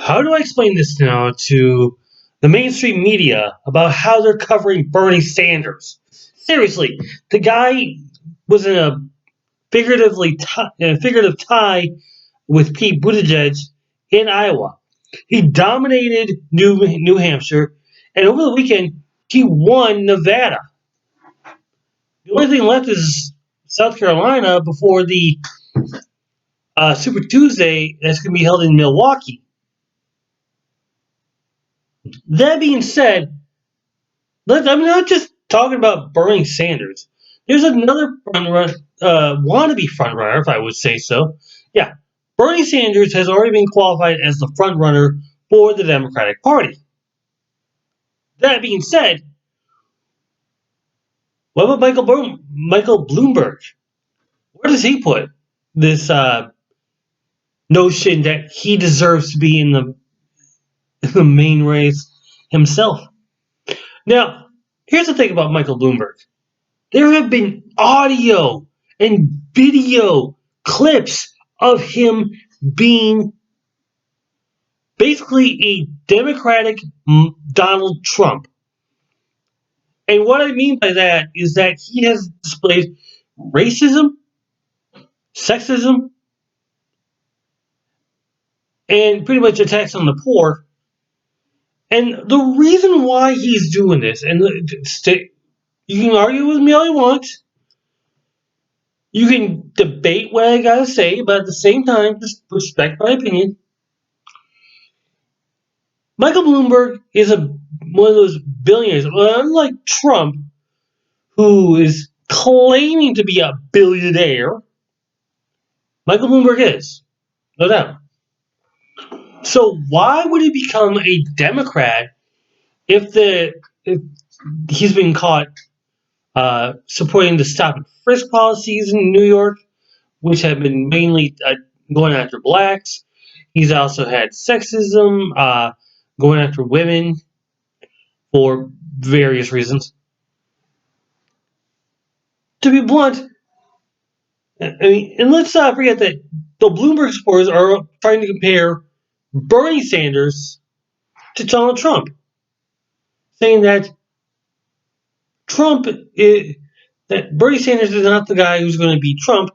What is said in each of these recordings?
how do I explain this now to the mainstream media about how they're covering Bernie Sanders? Seriously, the guy was in a figurative tie with Pete Buttigieg in Iowa. He dominated New Hampshire, and over the weekend he won Nevada. The only thing left is South Carolina before the Super Tuesday that's going to be held in Milwaukee. That being said, I'm not just talking about Bernie Sanders. There's another wannabe front runner, if I would say so. Yeah, Bernie Sanders has already been qualified as the front runner for the Democratic Party. That being said, what about Michael Bloomberg? Where does he put this notion that he deserves to be in the main race himself? Now, here's the thing about Michael Bloomberg. There have been audio and video clips of him being basically a Democratic Donald Trump. And what I mean by that is that he has displayed racism, sexism, and pretty much attacks on the poor. And the reason why he's doing this, and you can argue with me all you want, you can debate what I gotta say, but at the same time, just respect my opinion. Michael Bloomberg is one of those billionaires, unlike Trump, who is claiming to be a billionaire. Michael Bloomberg is, no doubt. So why would he become a Democrat if he's been caught supporting the stop and frisk policies in New York, which have been mainly going after blacks? He's also had sexism, going after women for various reasons. To be blunt, I mean, and let's not forget that the Bloomberg supporters are trying to compare Bernie Sanders to Donald Trump, saying that that Bernie Sanders is not the guy who's going to beat Trump,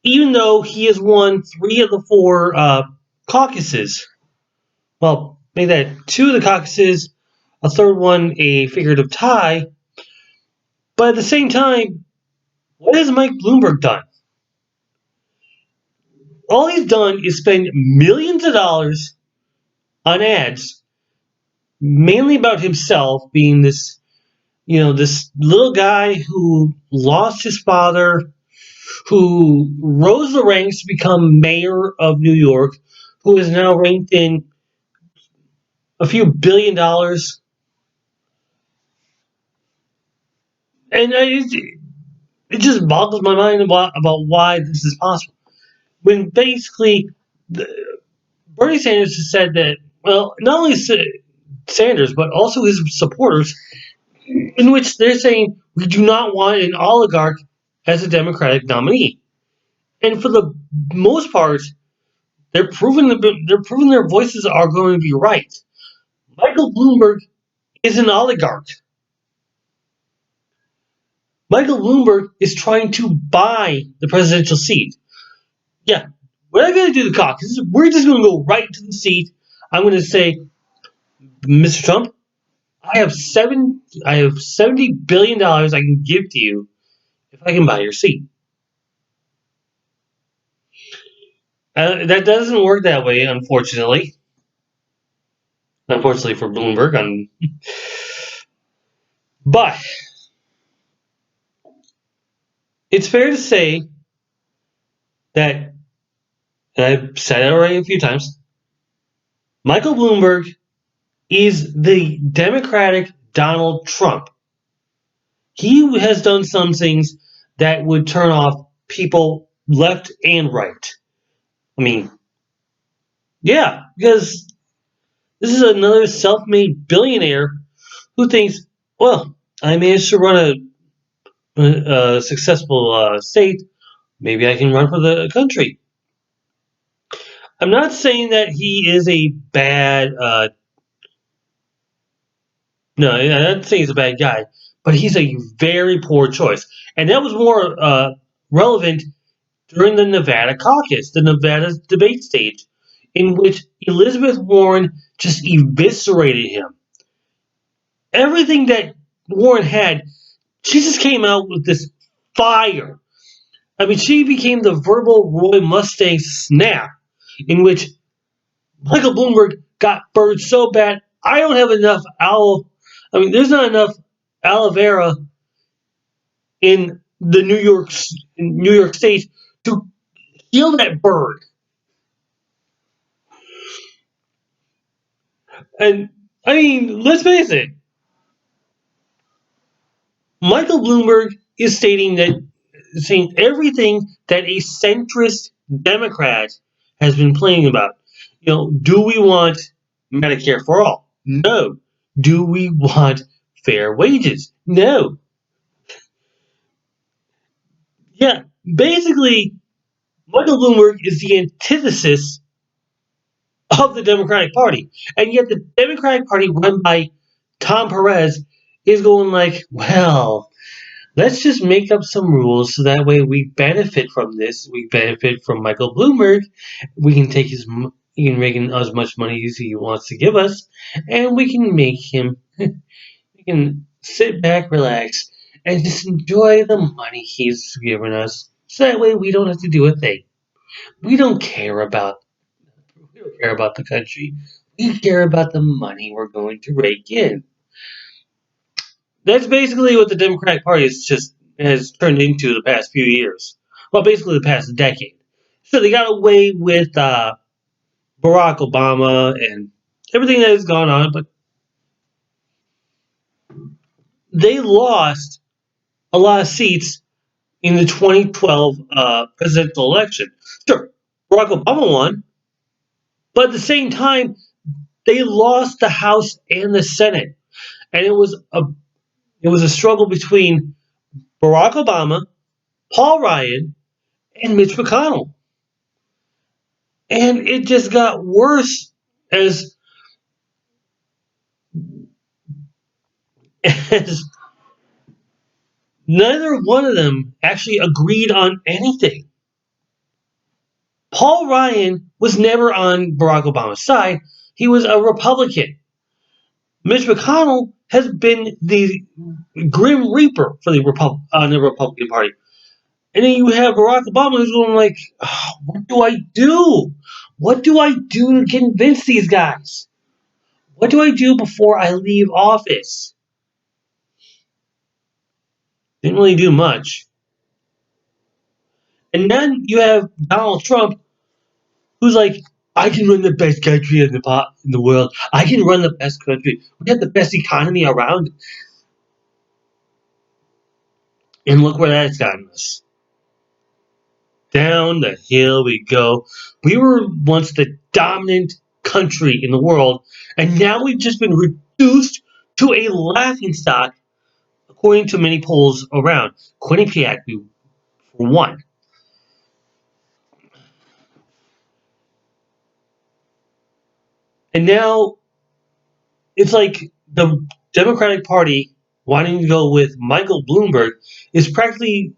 even though he has won 3 of the 4 caucuses. Well, maybe that 2 of the caucuses, a third one a figurative tie. But at the same time, what has Mike Bloomberg done? All he's done is spend millions of dollars on ads, mainly about himself being this little guy who lost his father, who rose the ranks to become mayor of New York, who is now ranked in a few $billion. And it just boggles my mind about why this is possible. When basically, Bernie Sanders has said that, well, not only Sanders, but also his supporters, in which they're saying we do not want an oligarch as a Democratic nominee. And for the most part, they're proving their voices are going to be right. Michael Bloomberg is an oligarch. Michael Bloomberg is trying to buy the presidential seat. Yeah, we're not going to do the caucus. We're just going to go right to the seat. I'm going to say, Mr. Trump, I have $70 billion I can give to you if I can buy your seat. That doesn't work that way, unfortunately. Unfortunately for Bloomberg, but it's fair to say that, and I've said it already a few times, Michael Bloomberg is the Democratic Donald Trump. He has done some things that would turn off people left and right. I mean, yeah, because this is another self-made billionaire who thinks, well, I managed to run a successful state. Maybe I can run for the country. I'm not saying that he is a bad. No, I'm not saying he's a bad guy, but he's a very poor choice, and that was more relevant during the Nevada caucus, the Nevada debate stage, in which Elizabeth Warren just eviscerated him. Everything that Warren had, she just came out with this fire. I mean, she became the verbal Roy Mustang snap, in which Michael Bloomberg got burned so bad. I don't have enough aloe. I mean, there's not enough aloe vera in the New York State to heal that burn. And I mean, let's face it, Michael Bloomberg is saying everything that a centrist Democrat has been playing about. Do we want Medicare for all? No. Do we want fair wages? No. Yeah, basically, Michael Bloomberg is the antithesis of the Democratic Party. And yet the Democratic Party run by Tom Perez is going like, well, let's just make up some rules so that way we benefit from this. We benefit from Michael Bloomberg. We can take he can make as much money as he wants to give us, and we can make him. We can sit back, relax, and just enjoy the money he's given us. So that way we don't have to do a thing. We don't care about. We don't care about the country. We care about the money we're going to rake in. That's basically what the Democratic Party has turned into the past few years. Well, basically the past decade. So they got away with Barack Obama and everything that has gone on, but they lost a lot of seats in the 2012 presidential election. Sure, Barack Obama won, but at the same time, they lost the House and the Senate, and it was a struggle between Barack Obama, Paul Ryan, and Mitch McConnell. And it just got worse as as neither one of them actually agreed on anything. Paul Ryan was never on Barack Obama's side. He was a Republican. Mitch McConnell has been the grim reaper for the Republican Party. And then you have Barack Obama who's going like, oh, what do I do? What do I do to convince these guys? What do I do before I leave office? Didn't really do much. And then you have Donald Trump, who's like, I can run the best country in the world. I can run the best country. We have the best economy around. And look where that's gotten us. Down the hill we go. We were once the dominant country in the world, and now we've just been reduced to a laughingstock, according to many polls around. Quinnipiac, for one. And now it's like the Democratic Party wanting to go with Michael Bloomberg is practically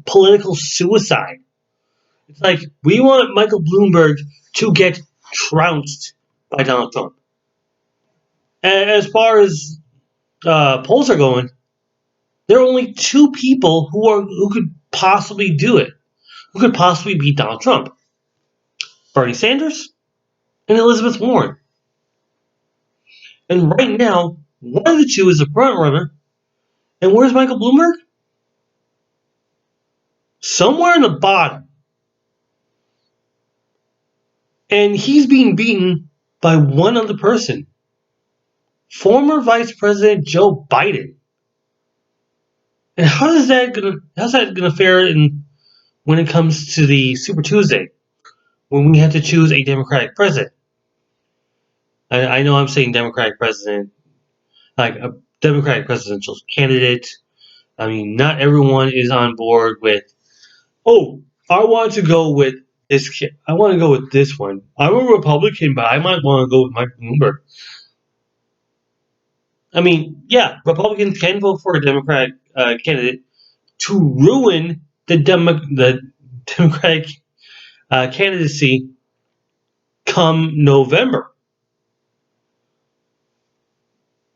political suicide. It's like we want Michael Bloomberg to get trounced by Donald Trump. And as far as polls are going, there are only two people who could possibly do it, who could possibly beat Donald Trump: Bernie Sanders and Elizabeth Warren. And right now, one of the two is the front runner. And where's Michael Bloomberg? Somewhere in the bottom. And he's being beaten by one other person: former Vice President Joe Biden. And how's that gonna fare when it comes to the Super Tuesday, when we have to choose a Democratic president? I know I'm saying Democratic president, like a Democratic presidential candidate. I mean, not everyone is on board with, oh, I want to go with I want to go with this one. I'm a Republican, but I might want to go with Mike Bloomberg. I mean, yeah, Republicans can vote for a Democratic candidate to ruin the Democratic candidacy come November.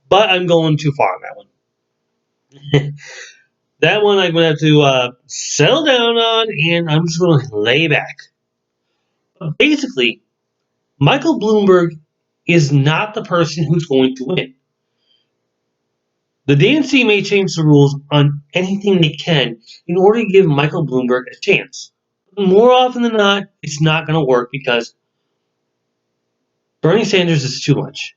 But I'm going too far on that one. That one I'm going to have to settle down on, and I'm just going to lay back. But basically, Michael Bloomberg is not the person who's going to win. The DNC may change the rules on anything they can in order to give Michael Bloomberg a chance. More often than not, it's not going to work because Bernie Sanders is too much.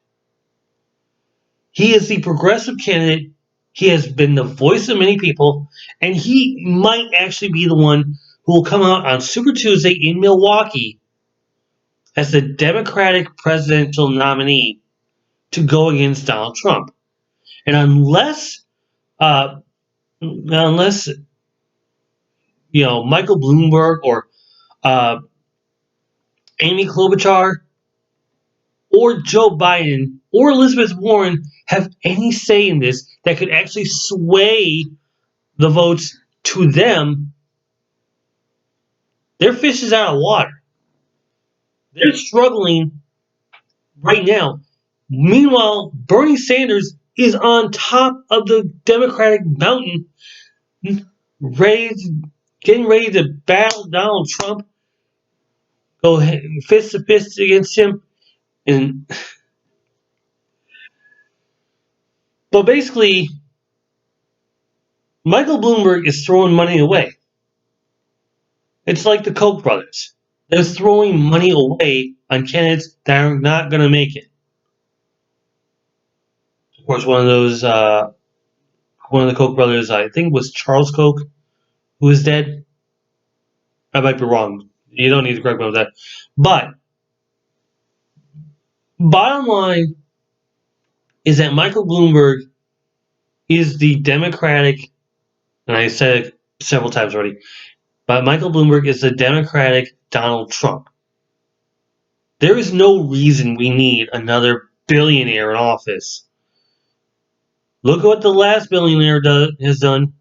He is the progressive candidate. He has been the voice of many people, and he might actually be the one who will come out on Super Tuesday in Milwaukee as the Democratic presidential nominee to go against Donald Trump. And uh, unless Michael Bloomberg or uh, Amy Klobuchar or Joe Biden or Elizabeth Warren have any say in this that could actually sway the votes to them, their fish is out of water. They're struggling right now. Meanwhile, Bernie Sanders is on top of the Democratic mountain, ready, getting ready to battle Donald Trump, go fist to fist against him, and but basically, Michael Bloomberg is throwing money away. It's like the Koch brothers. They're throwing money away on candidates that are not going to make it. Of course, one of the Koch brothers, I think, was Charles Koch, who is dead. I might be wrong. You don't need to correct me on that. But bottom line is that Michael Bloomberg is the Democratic, and I said it several times already, but Michael Bloomberg is the Democratic Donald Trump. There is no reason we need another billionaire in office. Look at what the last billionaire has done,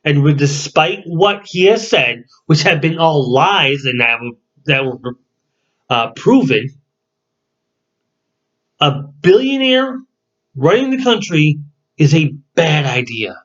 and despite what he has said, which have been all lies and that were proven, a billionaire running the country is a bad idea.